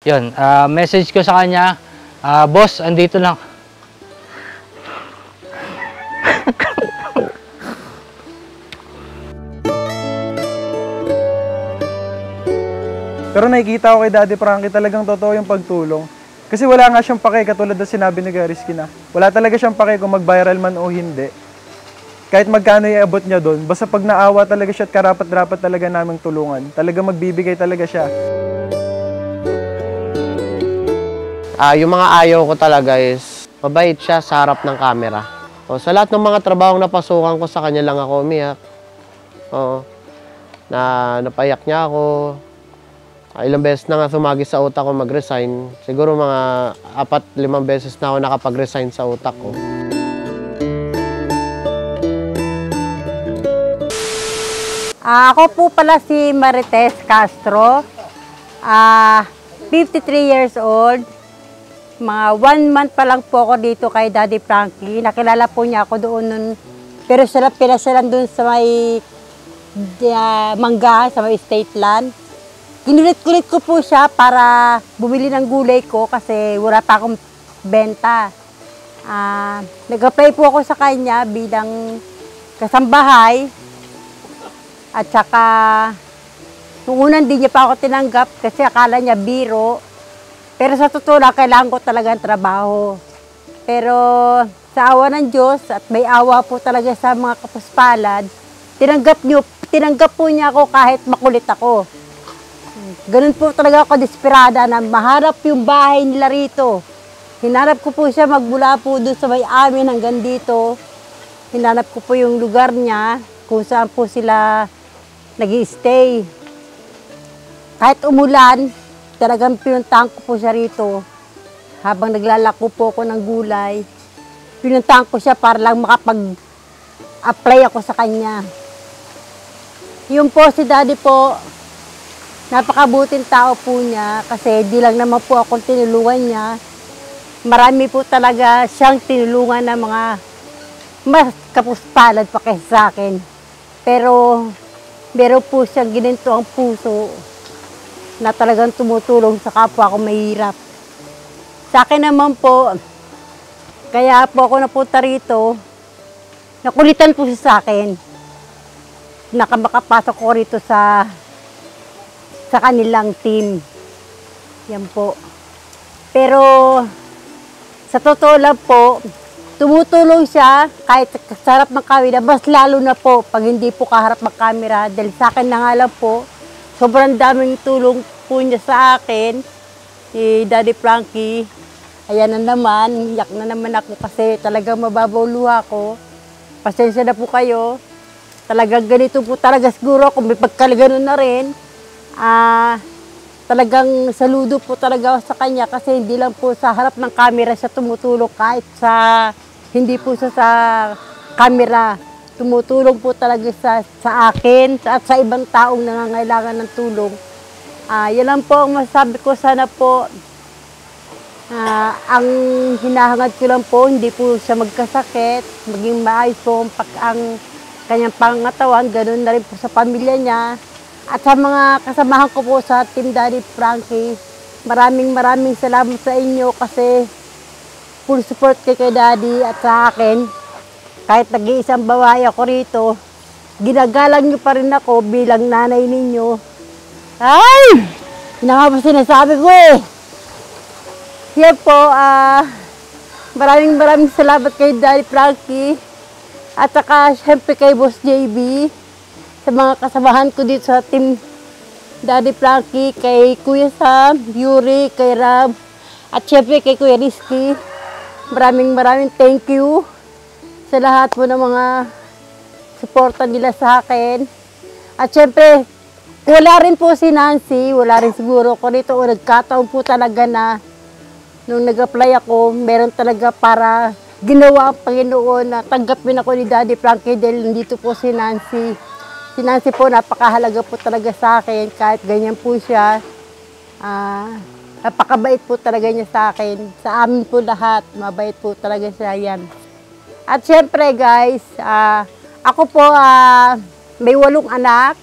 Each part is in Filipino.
Yun, message ko sa kanya, boss, andito lang. Pero nakikita ko kay Daddy Frankie talagang totoo yung pagtulong. Kasi wala nga siyang pake, katulad na sinabi ni Garisky na. Wala talaga siyang pake kung mag-viral man o hindi. Kahit magkano iabot niya doon, basta pag naawa talaga siya at karapat-dapat talaga naming tulungan. Talaga magbibigay talaga siya. Yung mga ayaw ko talaga is, mabait siya sa harap ng camera. O, sa lahat ng mga trabahong napasukan ko, sa kanya lang ako umiyak. O, napayak niya ako. Ilang beses na nga sumagi sa utak ko mag-resign. Siguro mga 4-5 beses na ako nakapag-resign sa utak ko. Ako po pala si Marites Castro. 53 years old. Mga 1 month pa lang po ako dito kay Daddy Frankie. Nakilala po niya ako doon nun. Pero sila pinasyalan doon sa may mangga, sa may estate land. Kinulit-kulit ko po siya para bumili ng gulay ko kasi wala pa akong benta. Nag-apply po ako sa kanya bilang kasambahay. At saka, nung unang di niya pa ako tinanggap kasi akala niya biro. Pero sa totoo lang, kailangan ko talaga ng trabaho. Pero sa awa ng Diyos at may awa po talaga sa mga kapuspalad, tinanggap po niya ako kahit makulit ako. Ganun po talaga ako desperada na maharap yung bahay nila rito. Hinarap ko po siya magmula po doon sa may amin hanggang dito. Hinarap ko po yung lugar niya kung saan po sila nag-i-stay. Kahit umulan, talagang pinuntahan ko po siya rito. Habang naglalako po ako ng gulay, pinuntahan ko siya para lang makapag-apply ako sa kanya. Yung po si Daddy po, napakabuting tao po niya kasi di lang naman po akong tinulungan niya. Marami po talaga siyang tinulungan ng mga mas kapuspalad pa kaysa sa akin. Pero meron po siyang gininto ang puso na talagang tumutulong sa kapwa ko mahirap. Sa akin naman po, kaya po ako napunta rito, nakulitan po siya sa akin. Nakamakapasok ko rito sa kanilang team. Yan po. Pero sa totoo lang po, tumutulong siya kahit sa harap ng camera, mas lalo na po pag hindi po kaharap ng camera. Dahil sa akin na nga lang po, sobrang daming tulong po niya sa akin, si Daddy Frankie. Ayan na naman, iyak na naman ako kasi talagang mababaw luha ko. Pasensya na po kayo. Talagang ganito po talaga siguro kung may pagkalaganon na rin. Talagang saludo po talaga ako sa kanya kasi hindi lang po sa harap ng camera siya tumutulong kahit hindi po siya sa camera. Tumutulong po talaga sa akin at sa ibang taong nangangailangan ng tulong. Yan lang po ang masasabi ko. Sana po ang hinahangad ko lang po, hindi po siya magkasakit, maging maayos po ang kanyang pangatawan, ganun na rin po sa pamilya niya. At sa mga kasamahan ko po sa Team Daddy Frankie, maraming salamat sa inyo kasi full support kay Daddy at sa akin. Kahit nag-iisang babae ako rito, ginagalang niyo pa rin ako bilang nanay ninyo. Ay! Yun nga pa sinasabi ko eh. Yan po, maraming salamat kay Daddy Frankie. At saka syempre kay Boss JB. Sa mga kasamahan ko dito sa Team Daddy Frankie, kay Kuya Sam, Yuri, kay Rab, at syempre kay Kuya Rizky. Maraming thank you sa lahat po ng mga suporta nila sa akin. At syempre, wala rin po si Nancy, wala rin siguro ko dito. Nagkataon po talaga na nung nag-apply ako, meron talaga para ginawa ang Panginoon na tanggapin ako ni Daddy Frankie dahil nandito po si Nancy. Si Nancy po, napakahalaga po talaga sa akin. Kahit ganyan po siya, napakabait po talaga niya sa akin. Sa amin po lahat, mabait po talaga siya yan. At syempre guys, ako po may 8 anak.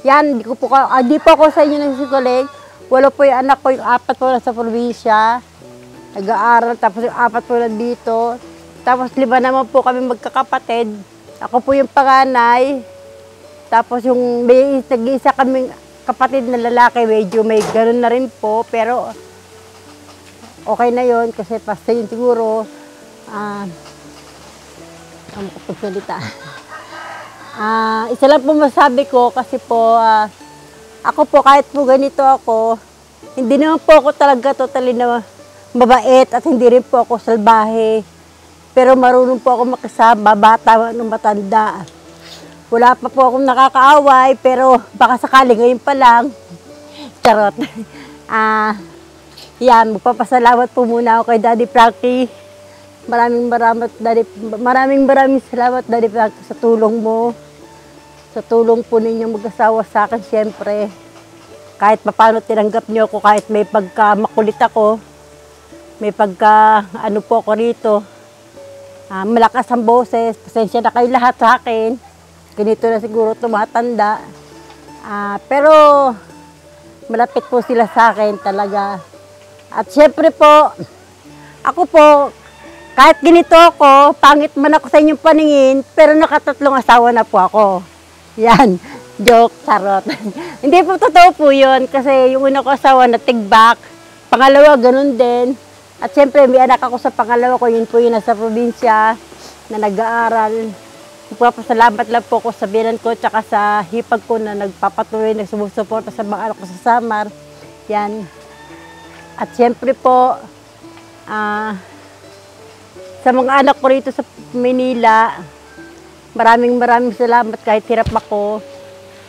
Yan, di po ako sa inyo nagsikuling. Walo po yung anak ko, yung 4 po nasa probinsya. Nag-aaral, tapos yung 4 po nandito. Tapos 5 naman po kami magkakapatid. Ako po yung panganay. Tapos yung nag-iisa kaming kapatid na lalaki, medyo may gano'n na rin po. Pero okay na yon kasi basta yun siguro. Ang makapagsalita. Isa lang po masabi ko kasi po, ako po kahit po ganito ako, hindi naman po ako talaga totally na mabait at hindi rin po ako salbahe. Pero marunong po ako makisama, bata nung matanda. Wala pa po akong nakakaaway, pero baka sakali ngayon pa lang. Charot. Yan, magpapasalamat po muna ako kay Daddy Frankie. Maraming salamat, Daddy Frankie, sa tulong mo. Sa tulong po ninyong mag-asawa sa akin, siyempre. Kahit paano tinanggap niyo ako, kahit may pagka-makulit ako, may ano po ako rito. Malakas ang boses, pasensya na kayo lahat sa akin. Ganito na siguro tumatanda. Pero malapit po sila sa akin talaga. At siyempre po, ako po, kahit ganito ako, pangit man ako sa inyong paningin, pero nakatatlong asawa na po ako. Yan, joke, charot. Hindi po totoo po yun, kasi yung una ko asawa na tigbak, pangalawa ganun din. At siyempre may anak ako sa pangalawa ko, yun po yun nasa probinsya, na nag-aaral. Magpapasalamat lang po ako sa binan ko, tsaka sa hipag ko na nagpapatuloy, nagsumusuporta sa mga anak ko sa Samar. Yan. At siyempre po, sa mga anak ko rito sa Manila, maraming salamat kahit hirap ako,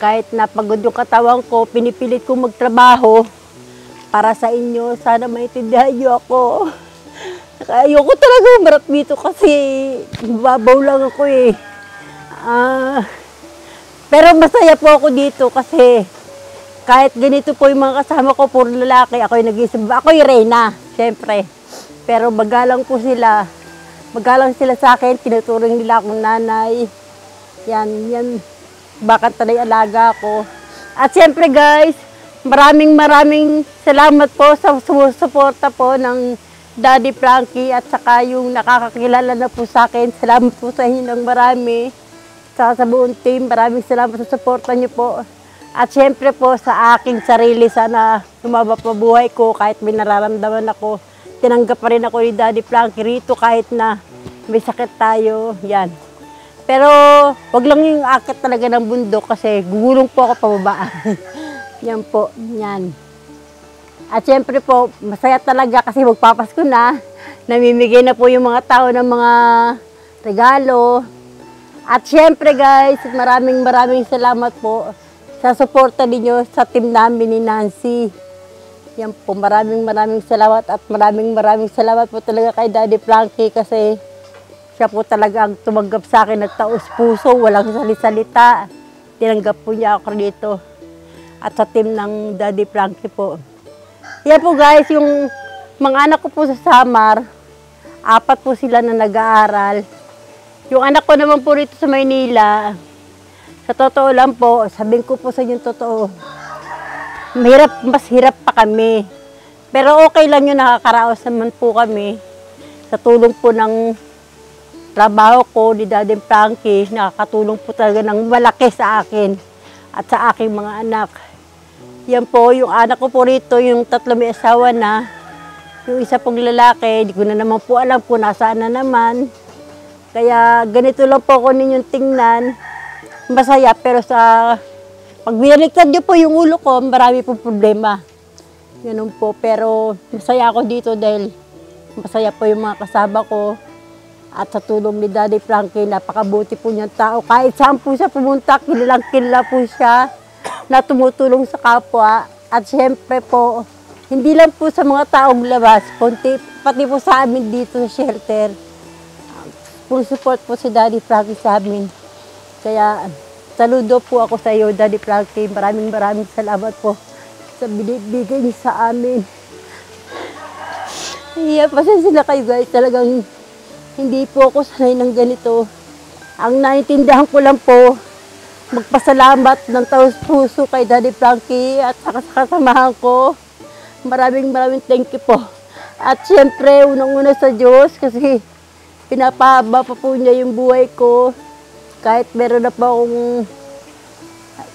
kahit napagod yung katawan ko, pinipilit kong magtrabaho para sa inyo. Sana maintindihan niyo ako. Ayoko talaga umarap dito kasi babaw lang ako eh. Pero masaya po ako dito kasi kahit ganito po yung mga kasama ko, puro lalaki, ako yung nag-isip. Ako yung reyna, siyempre. Pero magalang po sila. Magalang sila sa akin, tinuturing nila akong nanay. Yan, bakit talay alaga ko. At siyempre guys, maraming salamat po sa sumusuporta po ng Daddy Frankie at saka yung nakakakilala na po sa akin. Salamat po sa inyo ng marami. Sa buong team, maraming salamat sa suporta niyo po. At siyempre po sa aking sarili, sana lumaba pa buhay ko kahit may nararamdaman ako. Tinanggap pa rin ako ni Daddy Frankie rito kahit na may sakit tayo. Yan. Pero wag lang yung akit talaga ng bundok kasi gugulong po ako pababa. Yan po. Yan. At siyempre po, masaya talaga kasi magpapasko na. Namimigay na po yung mga tao ng mga regalo. At siyempre guys, maraming salamat po sa suporta ninyo sa team namin ni Nancy. Yan po, maraming salamat at maraming salamat po talaga kay Daddy Frankie kasi siya po talaga ang tumanggap sa akin ng taos puso, walang salita. Tinanggap po niya ako dito at sa team ng Daddy Frankie po. Yan po guys, yung mga anak ko po sa Samar, 4 po sila na nag-aaral. Yung anak ko naman po rito sa Maynila, sa totoo lang po, sabihin ko po sa inyo totoo, mas hirap pa kami. Pero okay lang yun, nakakaraos naman po kami. Sa tulong po ng trabaho ko ni Daddy Frankie, nakakatulong po talaga ng malaki sa akin at sa aking mga anak. Yan po, yung anak ko po rito, yung 3 may asawa na. Yung isa pong lalaki, di ko na naman po alam kung nasaan na naman. Kaya ganito lang po ako ninyong tingnan. Masaya, pero pag binaliktad niyo po yung ulo ko, marami po problema. Ganun po, pero masaya ako dito dahil masaya po yung mga kasama ko. At sa tulong ni Daddy Frankie, napakabuti po niyang tao. Kahit saan po siya pumunta, kilala po siya na tumutulong sa kapwa. At siyempre po, hindi lang po sa mga taong labas, pati po sa amin dito sa shelter. Full support po si Daddy Frankie sa amin. Kaya saludo po ako sa iyo, Daddy Frankie. Maraming salamat po sa binibigay niyo sa amin. Pasensya na kayo guys, talagang hindi po ako sanay ng ganito. Ang naiintindihan ko lang po, magpasalamat ng taos puso kay Daddy Frankie at sa kasamahan ko. maraming thank you po. At syempre, unang-una sa Diyos kasi pinapahaba pa po niya yung buhay ko. Kahit meron na po akong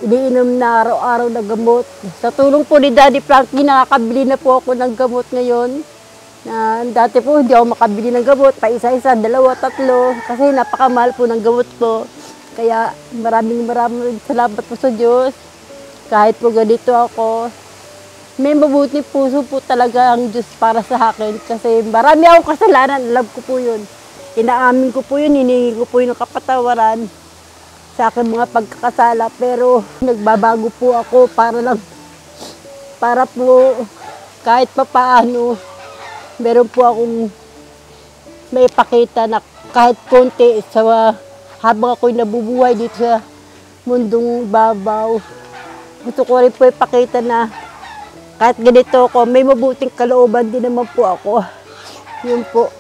iniinom na araw-araw na gamot. Sa tulong po ni Daddy Frankie, nakakabili na po ako ng gamot ngayon. Dati po hindi ako makabili ng gamot, pa isa-isa, 2, 3, kasi napakamahal po ng gamot ko. Kaya maraming salamat po sa Diyos. Kahit po ganito ako, may mabuti puso po talaga ang Diyos para sa akin. Kasi marami akong kasalanan, alam ko po yun. Inaamin ko po yun, hiningi ko po yun ng kapatawaran sa aking mga pagkakasala. Pero nagbabago po ako para po kahit papaano, meron po akong may pakita na kahit konti habang ako'y nabubuhay dito sa mundong babaw. Gusto ko rin po ipakita na kahit ganito ako, may mabuting kalooban din naman po ako. Yun po.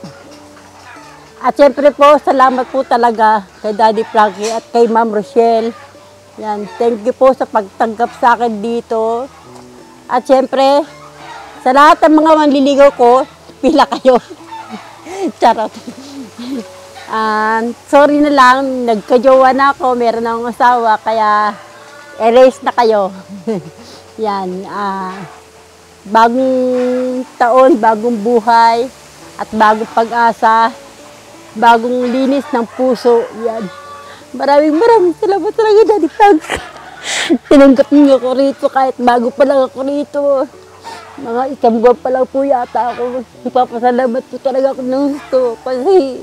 At syempre po, salamat po talaga kay Daddy Frankie at kay Ma'am Rochelle. Yan, thank you po sa pagtanggap sa akin dito. At syempre, sa lahat ng mga manliligaw ko, pila kayo. Charot. Sorry na lang, nagkajowa na ako, meron na akong asawa, kaya erase na kayo. Yan, bagong taon, bagong buhay, at bagong pag-asa, bagong linis ng puso. Yan. Maraming salamat talaga, Daddy Frankie. Tinanggap niyo ako rito kahit bago pa lang ako rito. Mga 1 buwan pa lang po yata ako. Nagpapasalamat po talaga ako ng gusto. Kasi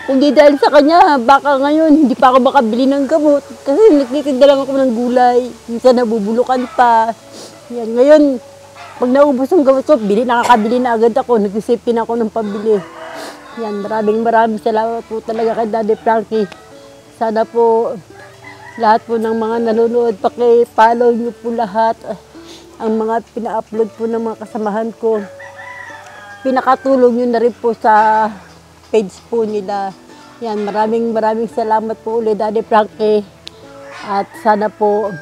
kung di dahil sa kanya, baka ngayon hindi pa ako makabili ng gamot. Kasi nagtitinda lang ako ng gulay. Minsan nabubulukan pa. Yan. Ngayon, pag naubos ang gamot ko, nakakabili na agad ako. Nag-isip na ako ng pambili. Yan. Maraming salamat po talaga kay Daddy Frankie. Sana po lahat po ng mga nanonood, paki-follow niyo po lahat. Ang mga pina-upload po ng mga kasamahan ko. Pinakatulong nyo na rin po sa page po nila. Yan, maraming salamat po ulit, Daddy Frankie. At sana po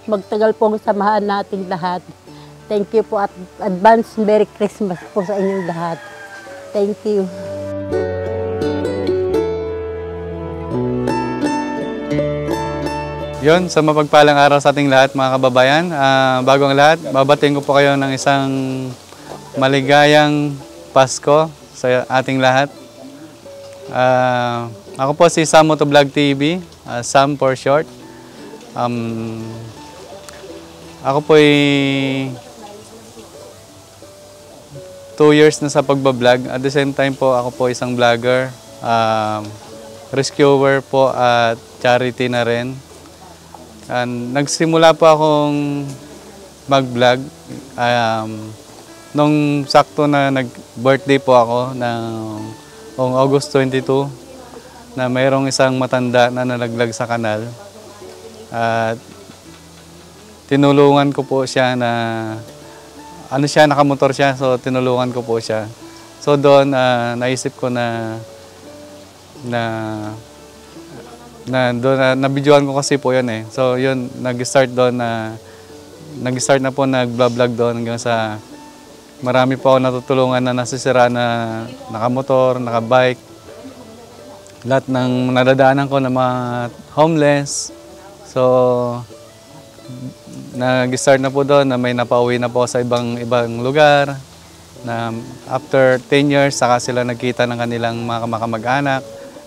magtagal po ang samahan natin lahat. Thank you po at advance Merry Christmas po sa inyong lahat. Thank you. Yon, sa mapagpalang araw sa ating lahat mga kababayan. Bago ang lahat, babatiin ko po kayo ng isang maligayang Pasko sa ating lahat. Ako po si Sam Motovlog TV, Sam for short. Ako po ay 2 years na sa pagbablog. At the same time po, ako po isang vlogger, rescuer po at charity na rin. Nagsimula po akong mag-vlog nung sakto na nag-birthday po ako noong August 22 na mayroong isang matanda na nalaglag sa kanal. At tinulungan ko po siya na nakamotor siya, so tinulungan ko po siya. So doon naisip ko na nabidyoan ko kasi po yun eh. So yun, nag-start na po nag-vlog doon hanggang sa marami po ako natutulungan na nasisira na nakamotor, nakabike. Lahat ng nadadaanan ko na mga homeless. So nag-start na po doon na may napauwi na po sa ibang lugar. Na after 10 years, saka sila nagkita ng kanilang mga kamag-anak.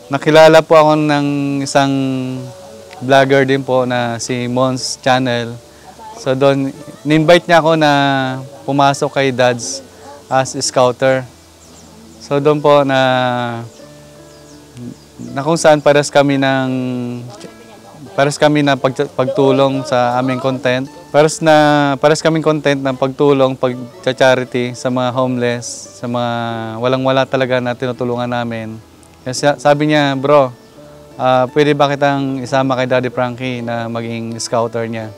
Nakilala po ako ng isang vlogger din po na si Mons Channel. So doon, ni-invite niya ako na pumasok kay Dads as scouter. So doon po na kung saan pares kami na pagtulong sa aming content. Pares kaming content ng pagtulong, pag-charity sa mga homeless, sa mga walang-wala talaga na tinutulungan namin. Kasi sabi niya, bro, pwede ba kitang isama kay Daddy Frankie na maging scouter niya?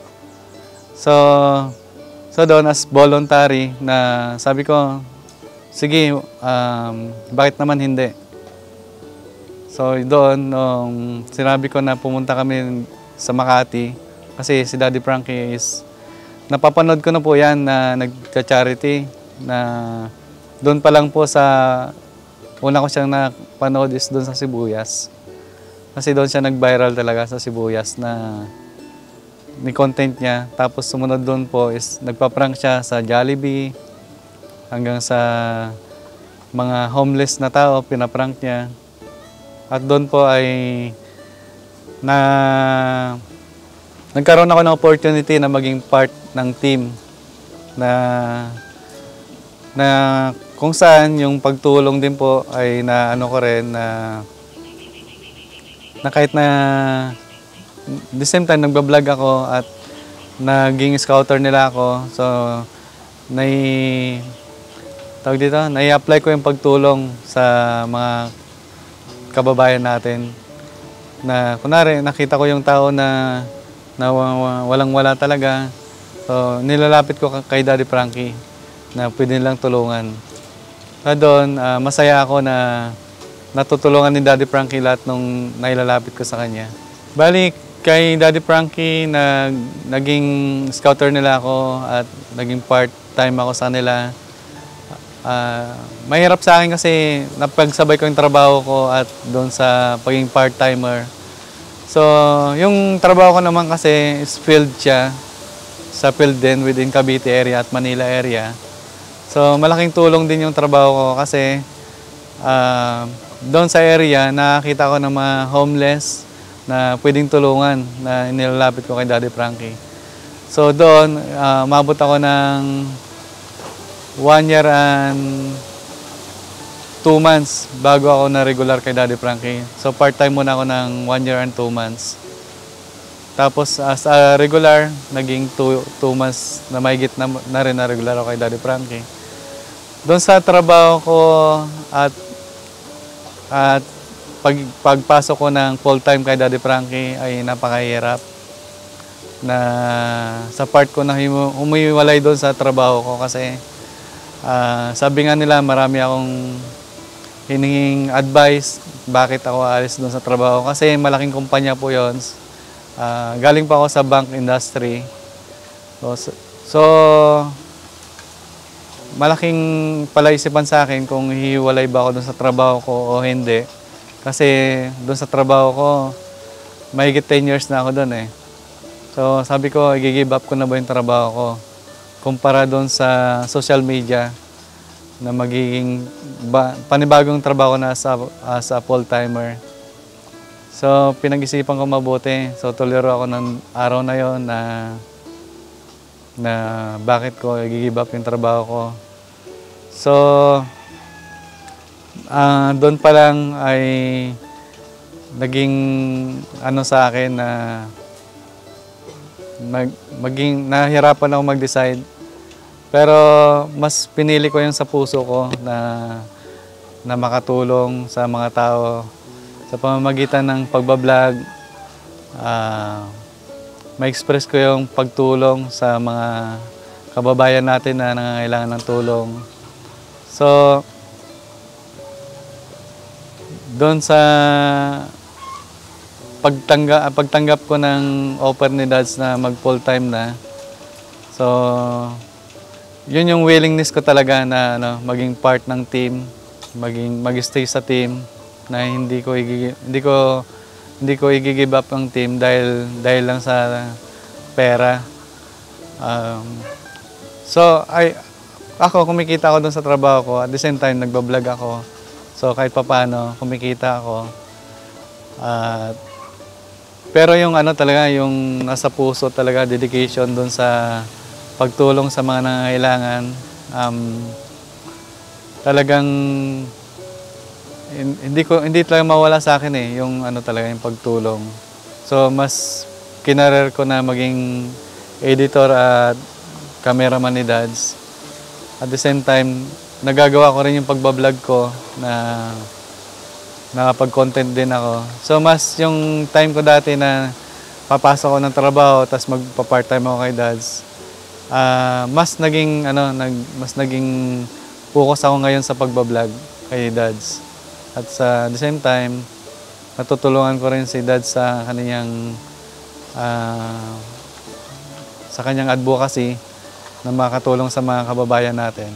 So doon as voluntary na sabi ko, sige, bakit naman hindi? So doon, nung sinabi ko na pumunta kami sa Makati, kasi si Daddy Frankie is napapanood ko na po yan na nagcha-charity na doon pa lang po sa una ko siyang napanood is doon sa Sibuyas. Kasi doon siya nag-viral talaga sa Sibuyas na ni content niya. Tapos sumunod doon po is nagpa-prank siya sa Jollibee hanggang sa mga homeless na tao, pinaprank niya. At doon po ay nagkaroon ako ng opportunity na maging part ng team na kung saan yung pagtulong din po ay na ano ko rin na kahit na the same time nagbablog ako at naging scouter nila ako. So nai-apply ko yung pagtulong sa mga kababayan natin. Na kunwari nakita ko yung tao na walang-wala talaga. So nilalapit ko kay Daddy Frankie na pwede nilang tulungan. Doon, masaya ako na natutulungan ni Daddy Frankie lahat nung nailalapit ko sa kanya. Bali, kay Daddy Frankie, naging scouter nila ako at naging part-time ako sa nila. Mahirap sa akin kasi napagsabay ko yung trabaho ko at doon sa pagiging part-timer. So, yung trabaho ko naman kasi is field siya. Sa field din within Cavite area at Manila area. So, malaking tulong din yung trabaho ko kasi doon sa area, nakakita ko ng mga homeless na pwedeng tulungan na inilalapit ko kay Daddy Frankie. So, doon, umabot ako ng 1 year and 2 months bago ako na regular kay Daddy Frankie. So, part-time muna ako ng 1 year and 2 months. Tapos, as a regular, naging 2 months na mahigit na rin na regular ako kay Daddy Frankie. Doon sa trabaho ko at pagpasok ko ng full-time kay Daddy Frankie ay napakahirap. Na sa part ko na humiwalay doon sa trabaho ko kasi sabi nga nila marami akong hininging advice bakit ako aalis doon sa trabaho kasi malaking kumpanya po yon. Galing pa ako sa bank industry. So malaking palaisipan sa akin kung hihiwalay ba ako doon sa trabaho ko o hindi. Kasi doon sa trabaho ko, mahigit 10 years na ako doon eh. So sabi ko, i-give up ko na ba yung trabaho ko? Kumpara doon sa social media na magiging panibagong trabaho na as a full-timer. So pinag-isipan ko mabuti. So tuliro ako ng araw na yon na bakit ko i-give up yung trabaho ko. So, doon pa lang ay naging ano sa akin na nahirapan ako mag-decide. Pero mas pinili ko yung sa puso ko na makatulong sa mga tao sa pamamagitan ng pagbablog. Ma-express ko yung pagtulong sa mga kababayan natin na nangangailangan ng tulong. So, doon sa pagtanggap ko ng offer ni Dads na mag full-time na, so, yun yung willingness ko talaga na maging part ng team, mag-stay sa team, na hindi ko i-give up ang team dahil lang sa pera. So, ako kumikita ako doon sa trabaho ko. At the same time, nagbablog ako. So, kahit papaano, kumikita ako. Pero yung talaga, yung nasa puso talaga, dedication doon sa pagtulong sa mga nangangailangan. Talagang hindi talaga mawala sa akin eh, yung talaga yung pagtulong. So mas kinarer ko na maging editor at cameraman ni Dads. At the same time, nagagawa ko rin yung pagbablog ko na nakapag-content din ako. So mas yung time ko dati na papasok ako ng trabaho tapos magpa-part-time ako kay Dads. Mas naging focus ako ngayon sa pagbablog kay Dads. At sa the same time, natutulungan ko rin si Dad sa sa kanyang advocacy na makatulong sa mga kababayan natin.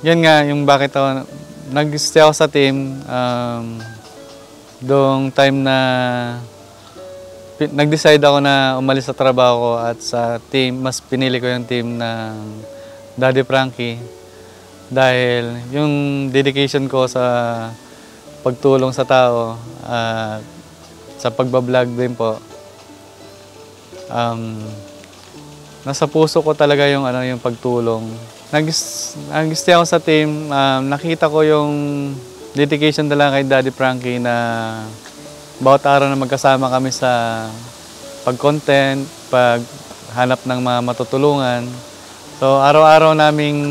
Yan nga yung bakit ako nag-stay ako sa team doong time na nag-decide ako na umalis sa trabaho ko at sa team, mas pinili ko yung team ng Daddy Frankie dahil yung dedication ko sa pagtulong sa tao at sa pagbablog din po. Nasa puso ko talaga yung yung pagtulong. Nag-stay ako sa team, nakita ko yung dedication talaga kay Daddy Frankie na bawat araw na magkasama kami sa pag-content, paghanap ng mga matutulungan. So araw-araw naming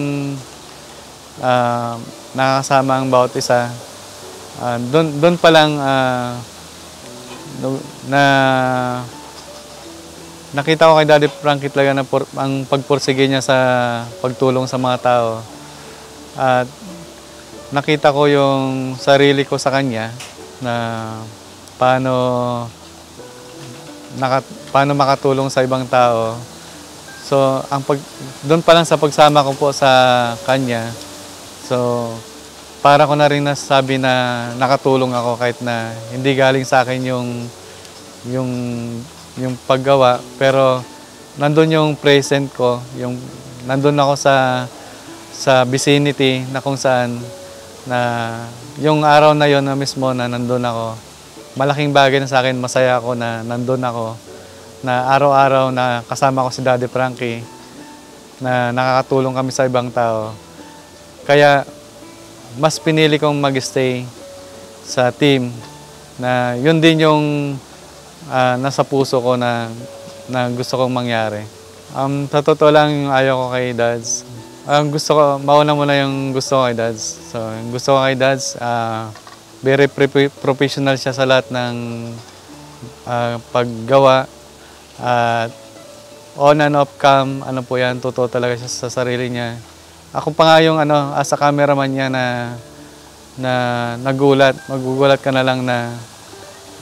nakakasama ang bawat isa. Doon pa lang na nakita ko kay Daddy Frankie talaga na ang pagpursige niya sa pagtulong sa mga tao. At nakita ko yung sarili ko sa kanya na paano makatulong sa ibang tao. So, doon pa lang sa pagsama ko po sa kanya, so para ko na rin nasabi na nakatulong ako kahit na hindi galing sa akin yung paggawa, pero nandun yung present ko, nandun ako sa vicinity na kung saan na yung araw na yon na mismo na nandun ako. Malaking bagay na sa akin, masaya ako na nandun ako, na araw-araw na kasama ko si Daddy Frankie, na nakakatulong kami sa ibang tao. Kaya mas pinili kong mag-stay sa team na yun din yung nasa puso ko na gusto kong mangyari. Sa totoo lang yung ayaw ko kay Dads. Mauna muna yung gusto ko kay Dads. So, yung gusto ko kay Dads, very professional siya sa lahat ng paggawa. At on and off cam, po yan, totoo talaga siya sa sarili niya. Ako pa nga yung as a cameraman niya na magugulat ka na lang na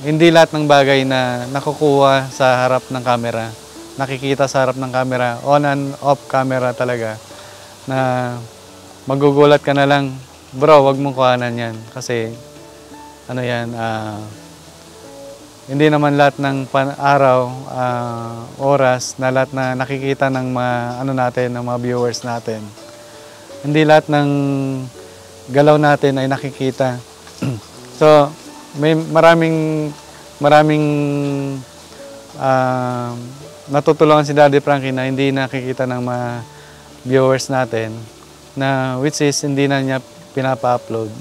hindi lahat ng bagay na nakukuha sa harap ng camera, nakikita sa harap ng camera, on and off camera talaga, na magugulat ka na lang, bro, wag mong kuhanan yan. Kasi, hindi naman lahat ng araw, oras, na lahat na nakikita ng mga, ng mga viewers natin. Hindi lahat ng galaw natin ay nakikita. So, may maraming natutulungan si Daddy Frankie na hindi nakikita ng mga viewers natin, na which is hindi na niya pinapa-upload.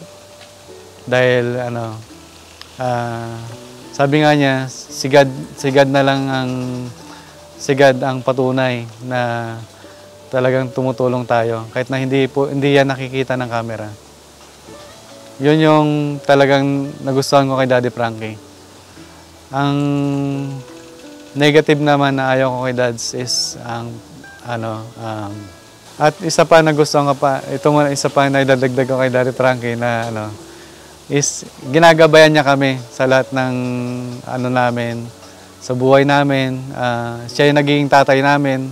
Dahil sabi nga niya, sigad na lang ang patunay na talagang tumutulong tayo kahit na hindi yan nakikita ng camera. Yun yung talagang nagustuhan ko kay Daddy Frankie. Ang negative naman na ayaw ko kay Dads is at isa pa nagustuhan ko pa, isa pa na idadagdag ko kay Daddy Frankie na is ginagabayan niya kami sa lahat ng namin, sa buhay namin. Siya yung naging tatay namin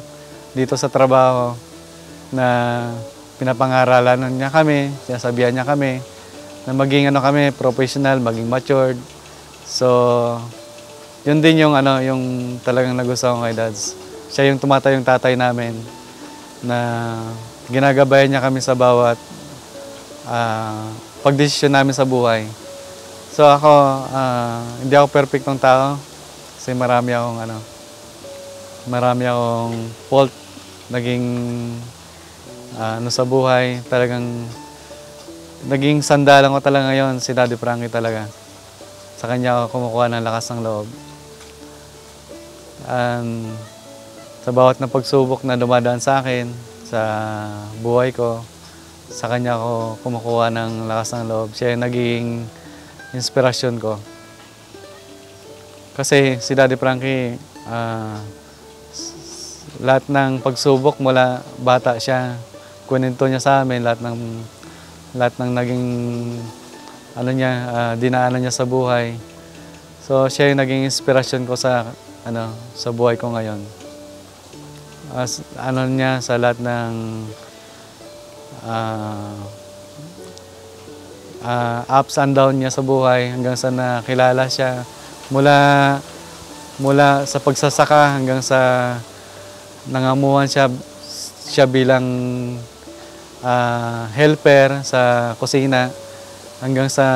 dito sa trabaho, na pinapangaralan niya kami, sinasabihan niya kami na maging kami, professional, maging matured. So, yun din yung yung talagang nagustuhan ko kay Dads. Siya yung tumatayong tatay namin, na ginagabayan niya kami sa bawat pagdesisyon namin sa buhay. So ako, hindi ako perfectong tao kasi marami akong fault naging sa buhay. Talagang naging sandalan ko talaga ngayon si Daddy Frankie talaga. Sa kanya ako kumukuha ng lakas ng loob. Sa bawat na pagsubok na dumadaan sa akin, sa buhay ko, sa kanya ako kumukuha ng lakas ng loob. Siya yung naging inspirasyon ko. Kasi si Daddy Frankie, lahat ng pagsubok mula bata siya, kwento niya sa amin lahat ng naging dinaanan niya sa buhay. So siya yung naging inspirasyon ko sa buhay ko ngayon. ano niya sa lahat ng ah, ups and down niya sa buhay hanggang sa nakilala siya mula sa pagsasaka hanggang sa nangamuhan siya bilang helper sa kusina hanggang sa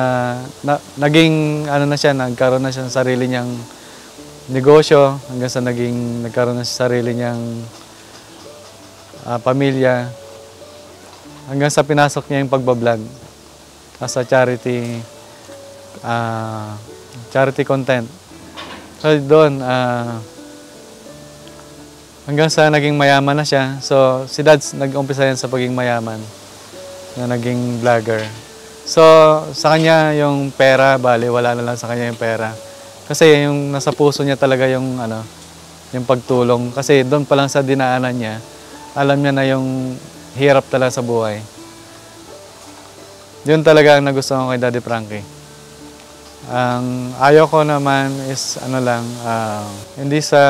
naging ano na siya, nagkaroon na siya ng sarili niyang negosyo hanggang sa nagkaroon na siya sarili niyang pamilya hanggang sa pinasok niya yung pagbablog as a charity content. So doon hanggang sa naging mayaman na siya. So si Dads nag-umpisa yan sa pagiging mayaman na naging vlogger. So sa kanya yung pera, bali wala na lang sa kanya yung pera. Kasi yung nasa puso niya talaga yung yung pagtulong. Kasi doon pa lang sa dinaanan niya, alam niya na yung hirap talaga sa buhay. Yun talaga ang nagustuhan ko kay Daddy Frankie. Ang ayaw ko naman is hindi sa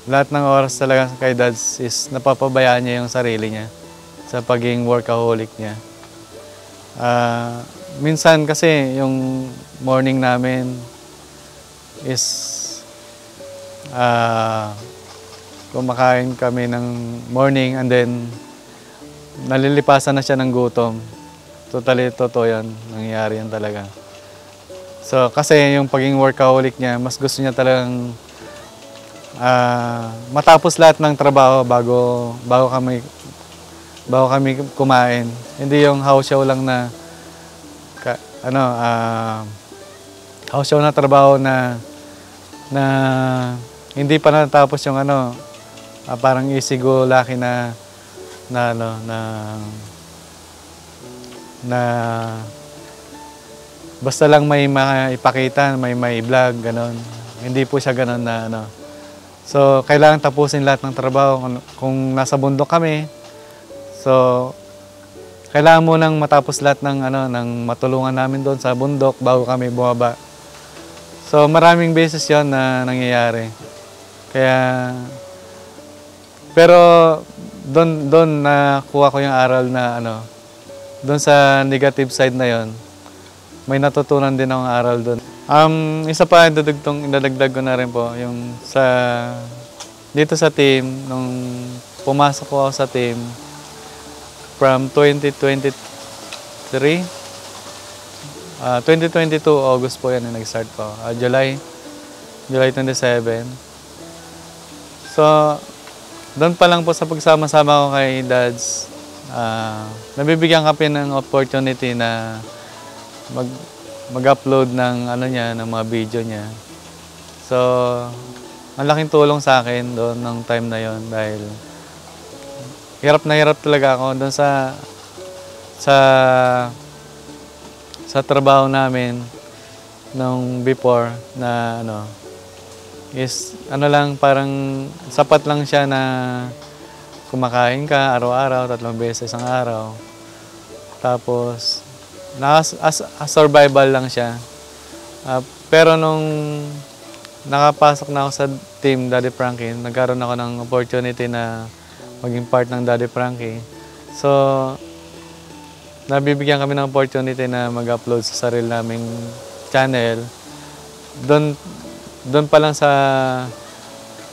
lahat ng oras talaga kay Dads is napapabayaan niya yung sarili niya sa pagiging workaholic niya. Minsan kasi yung morning namin is kumakain kami ng morning and then nalilipasan na siya ng gutom. Totoo yan. Nangyayari yan talaga. So, kasi yung pagiging workaholic niya, mas gusto niya talagang matapos lahat ng trabaho bago kami kumain. Hindi yung house show lang na house show na trabaho na hindi pa natapos yung parang easy go lucky na basta lang may maipakita, may vlog, ganon. Hindi po siya ganon na So, kailangan tapusin lahat ng trabaho. Kung nasa bundok kami, so, kailangan mo nang matapos lahat ng matulungan namin doon sa bundok bago kami bumaba. So, maraming beses yon na nangyayari. Pero, doon nakuha ko yung aral na doon sa negative side na yon, may natutunan din akong aral doon. Isa pa, idadagdag ko na rin po, yung dito sa team, nung pumasok ko sa team, from 2022 August po yan, nag-start po. July 27. So, doon pa lang po sa pagsama-sama ko kay Dads, nabibigyan kami ng opportunity na mag-upload ng ng mga video niya. So, ang laking tulong sa akin doon ng time na yon dahil hirap na hirap talaga ako doon sa trabaho namin nung before na is lang parang sapat lang siya na kumakain ka araw-araw, 3 beses ang araw. Tapos survival lang siya. Pero nung nakapasok na ako sa team Daddy Frankie, nagkaroon ako ng opportunity na maging part ng Daddy Frankie. So, nabibigyan kami ng opportunity na mag-upload sa sarili naming channel. Doon pa lang sa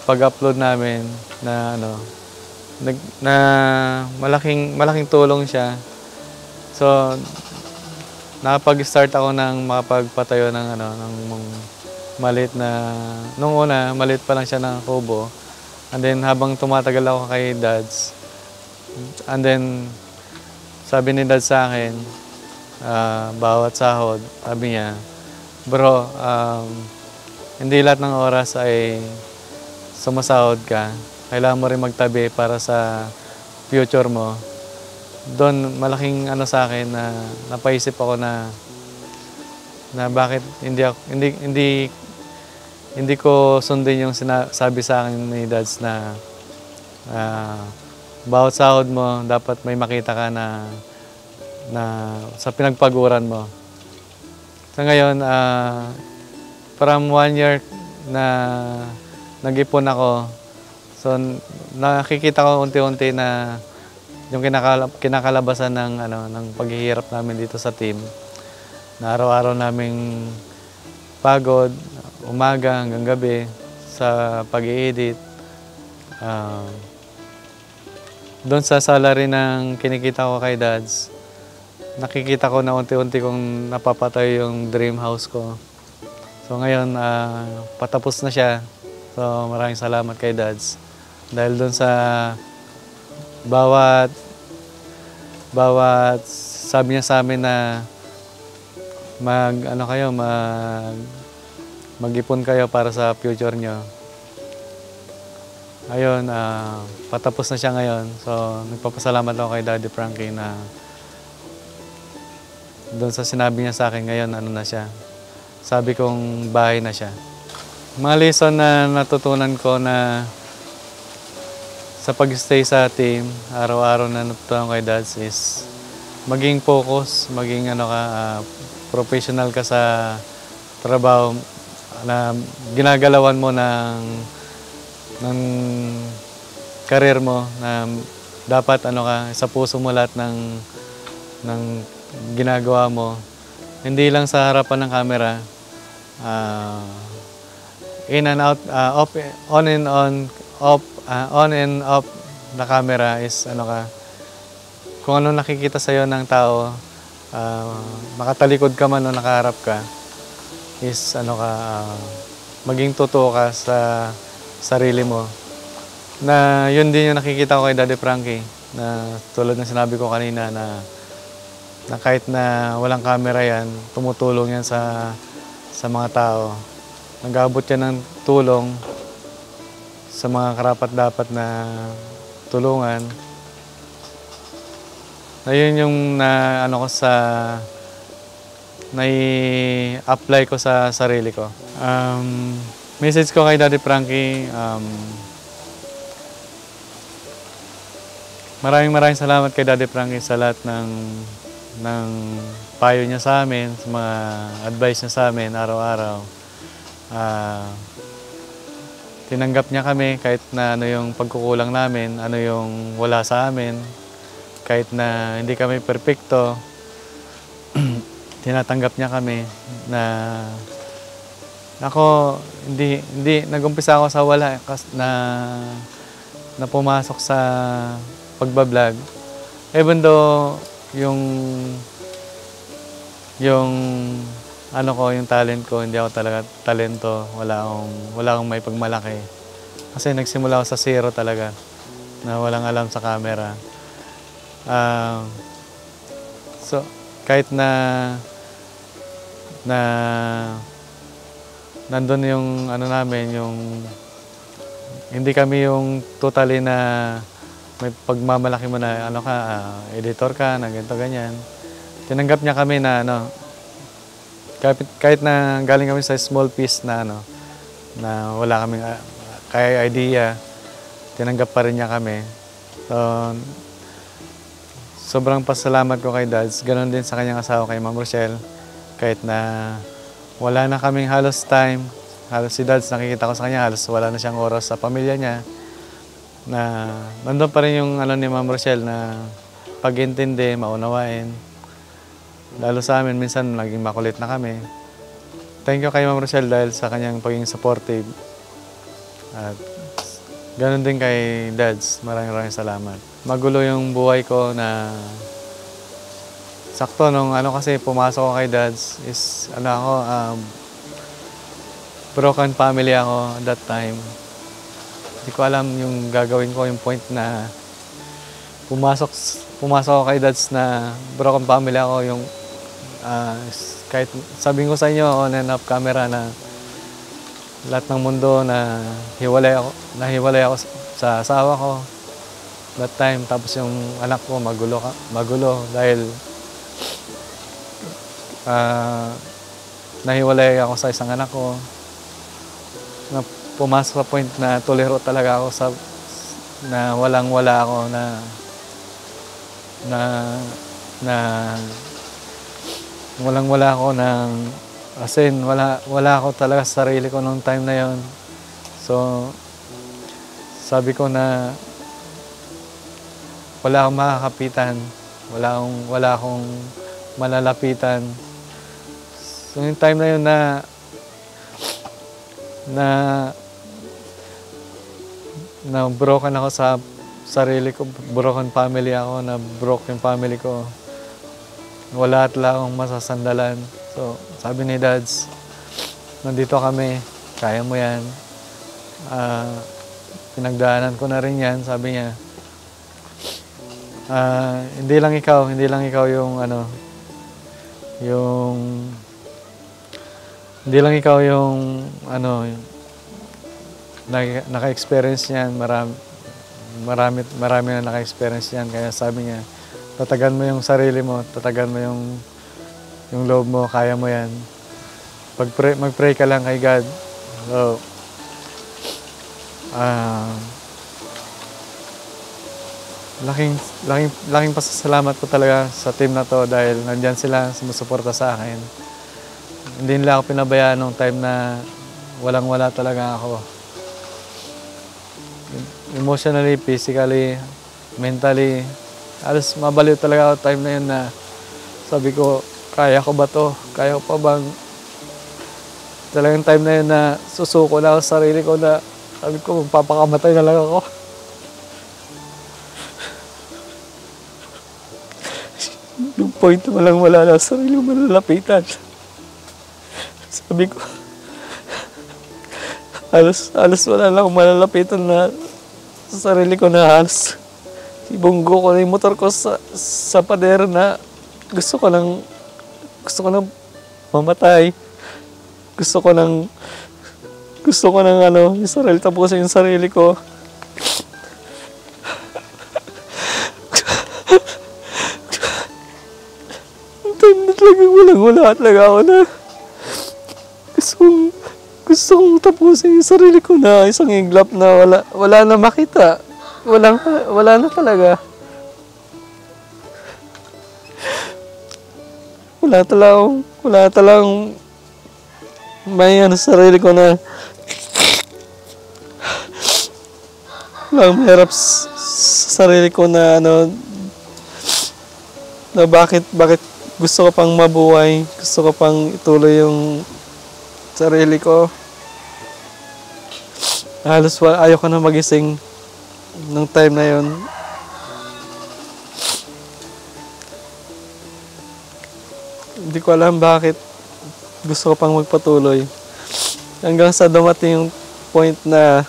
pag-upload namin na na malaking tulong siya. So, nakapag-start ako ng makapagpatayo ng maliit na, nung una, maliit pa lang siya ng kubo. And then, habang tumatagal ako kay Dads, and then, sabi ni Dads sa akin, bawat sahod, sabi niya, bro, hindi lahat ng oras ay sumasahod ka. Kailangan mo rin magtabi para sa future mo. Doon, malaking sa akin na napaisip ako na bakit hindi ko sundin yung sinasabi sa akin ni Dads na bawat sahod mo dapat may makita ka na sa pinagpaguran mo. So ngayon, from 1 year na nag-ipon ako, So nakikita ko unti-unti na yung kinakalabasan ng paghihirap namin dito sa team. Na araw-araw naming pagod, umaga hanggang gabi sa pag-i-edit. Doon sa salary ng kinikita ko kay Dads, nakikita ko na unti-unti kong napapatay yung dream house ko. So ngayon, patapos na siya. So maraming salamat kay Dads. Dahil doon sa bawat sabi niya sa amin na mag-ipon kayo para sa future nyo. Ayun, patapos na siya ngayon. So nagpapasalamat ako kay Daddy Frankie na doon sa sinabi niya sa akin ngayon, na siya. Sabi kong bahay na siya. Mga lesson na natutunan ko na sa pag-stay sa team, araw-araw na natutunan ko kay Dads is maging focus, maging professional ka sa trabaho na ginagalawan mo ng career mo, na dapat sa puso mo lahat ng ginagawa mo. Hindi lang sa harapan ng camera, in and out, on and off na camera is kung ano nakikita sa'yo ng tao, makatalikod ka man o nakaharap ka, is maging totoo ka sa sarili mo. Na yun din yung nakikita ko kay Daddy Frankie, na tulad ng sinabi ko kanina na kahit na walang camera yan, tumutulong yan sa mga tao. Nag-aabot yan ng tulong sa mga karapat-dapat na tulungan. Ayun yung nai-apply ko sa sarili ko. Message ko kay Daddy Frankie, maraming salamat kay Daddy Frankie sa lahat ng payo niya sa amin, sa mga advice niya sa amin araw-araw. Tinanggap niya kami kahit na yung pagkukulang namin, yung wala sa amin. Kahit na hindi kami perpekto, tinatanggap niya kami na ako, nag-umpisa ako sa wala na pumasok sa pagbablog. Even though yung talent ko, hindi ako talaga talento, wala akong may pagmalaki. Kasi nagsimula ako sa zero talaga, na walang alam sa camera. So kahit na nandun yung namin, yung hindi kami yung totally na may pagmamalaki mo na editor ka, na ganito ganyan. Tinanggap niya kami na kahit na galing kami sa small piece na na wala kaming kaya idea, tinanggap pa rin niya kami. So sobrang pasalamat ko kay Dads. Ganon din sa kanyang asawa, kay Ma'am Rochelle. Kahit na wala na kaming halos time, halos si Dads, nakikita ko sa kanya, halos wala na siyang oras sa pamilya niya, na nandun pa rin yung ni Ma'am Rochelle na pag-intindi, maunawain. Lalo sa amin, minsan naging makulit na kami. Thank you kay Ma'am Rochelle dahil sa kanyang pagiging supportive. At ganon din kay Dads, maraming salamat. Magulo yung buhay ko na sakto nung kasi pumasok ko kay Dads is broken family ako at that time. Hindi ko alam yung gagawin ko, yung point na pumasok ako kay Dads na broken family ako, yung kahit sabihin ko sa inyo on and off camera na lahat ng mundo na nahiwalay ako sa asawa ko that time, tapos yung anak ko magulo dahil nahiwalay ako sa isang anak ko, na pumasok sa point na tolero talaga ako na walang-wala ako, na walang-wala ako as in, wala ako talaga sa sarili ko nung time na yon. So sabi ko na wala akong makakapitan, wala akong malalapitan. So yung time na yun na broken ako sa sarili ko, broken family ako, na broke yung family ko. Wala at wala akong masasandalan. So sabi ni Dads, nandito kami, kaya mo yan. Pinagdaanan ko na rin yan, sabi niya. Hindi lang ikaw yung naka-experience niyan, marami na naka-experience niyan. Kaya sabi niya, tatagan mo yung sarili mo, tatagan mo yung loob mo, kaya mo yan. Mag-pray ka lang kay God. So, laking pasasalamat ko talaga sa team na to dahil nandyan sila, sumusuporta sa akin. Hindi nila ako pinabayaan nung time na walang-wala talaga ako. Emotionally, physically, mentally, alas mabaliw talaga ako time na yun na sabi ko, kaya ko ba to? Kaya ko pa bang? Talagang time na yun na susuko na ako sa sarili ko na sabi ko, magpapakamatay na lang ako. Yung point na walang wala na sa sarili ko malalapitan. Sabi ko, halos wala lang akong malalapitan na sa sarili ko na halos ibunggo ko na yung motor ko sa pader na gusto ko nang mamatay. Gusto ko nang yung sarili, tapusin yung sarili ko. Time na talagang walang-wala talaga ako na gusto kong tapusin yung sarili ko na isang iglap na wala na makita. Wala na talaga. Wala talagang may sa sarili ko na mahirap sa sarili ko na na bakit gusto ko pang mabuhay, gusto ko pang ituloy yung sarili ko. Halos ayaw ko na magising nung time na yun. Hindi ko alam bakit gusto ko pang magpatuloy. Hanggang sa dumating yung point na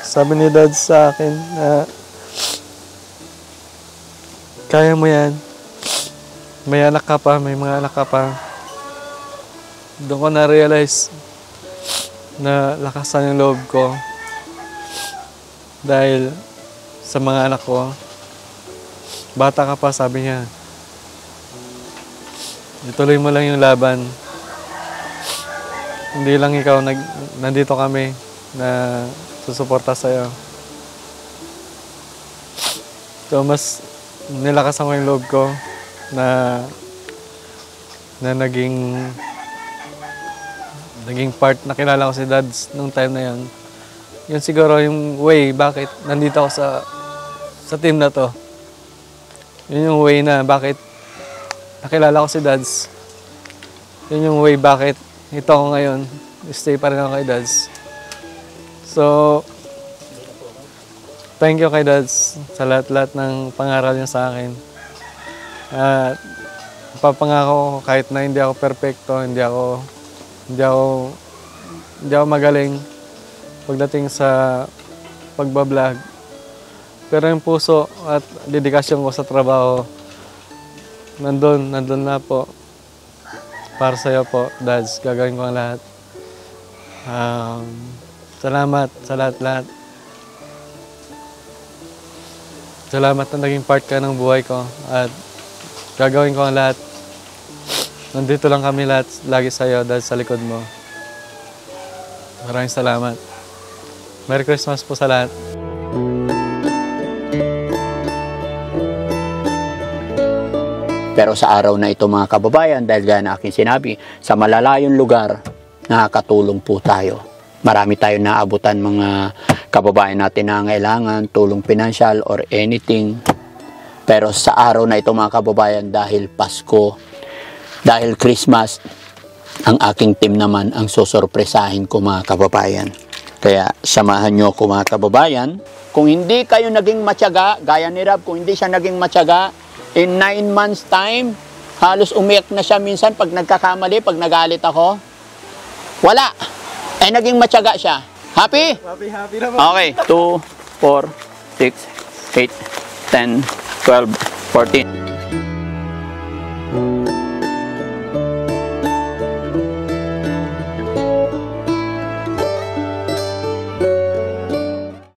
sabi ni Dad sa akin na kaya mo yan. May anak ka pa, may mga anak ka pa. Doon ko na-realize na lakasan yung loob ko dahil sa mga anak ko. Bata ka pa, sabi niya. Ituloy mo lang yung laban. Hindi lang ikaw, nandito kami na susuporta sa'yo. So, mas nilakasan ko yung loob ko na naging part, nakilala ko si Dad nung time na yun. Yun siguro yung way bakit nandito ako sa team na to. Yun yung way na bakit nakilala ko si Dads. Yun yung way bakit ito ako ngayon. Stay pa rin ako kay Dads. So, thank you kay Dads sa lahat-lahat ng pangaral niya sa akin. At papangako ko kahit na hindi ako perfecto, hindi ako magaling pagdating sa pagbablog. Pero yung puso at dedikasyon ko sa trabaho, nandun na po. Para sa'yo po, Dads, gagawin ko ang lahat. Salamat sa lahat-lahat. Salamat na naging part ka ng buhay ko at gagawin ko ang lahat. Nandito lang kami lahat, lagi sa'yo, dahil sa likod mo. Maraming salamat. Merry Christmas po sa lahat. Pero sa araw na ito mga kababayan, dahil gaya na aking sinabi, sa malalayong lugar, nakakatulong po tayo. Marami tayong naabutan mga kababayan natin na nangangailangan, tulong pinansyal or anything. Pero sa araw na ito mga kababayan, dahil Pasko, dahil Christmas, ang aking team naman ang susurpresahin ko mga kababayan. Kaya samahan nyo ko mga kababayan. Kung hindi kayo naging matyaga, gaya ni Rab, kung hindi siya naging matyaga, in 9 months time, halos umiyak na siya minsan pag nagkakamali, pag nagalit ako. Wala. Eh, naging matyaga siya. Happy? Happy naman. Okay. 2, 4, 6, 8, 10, 12, 14.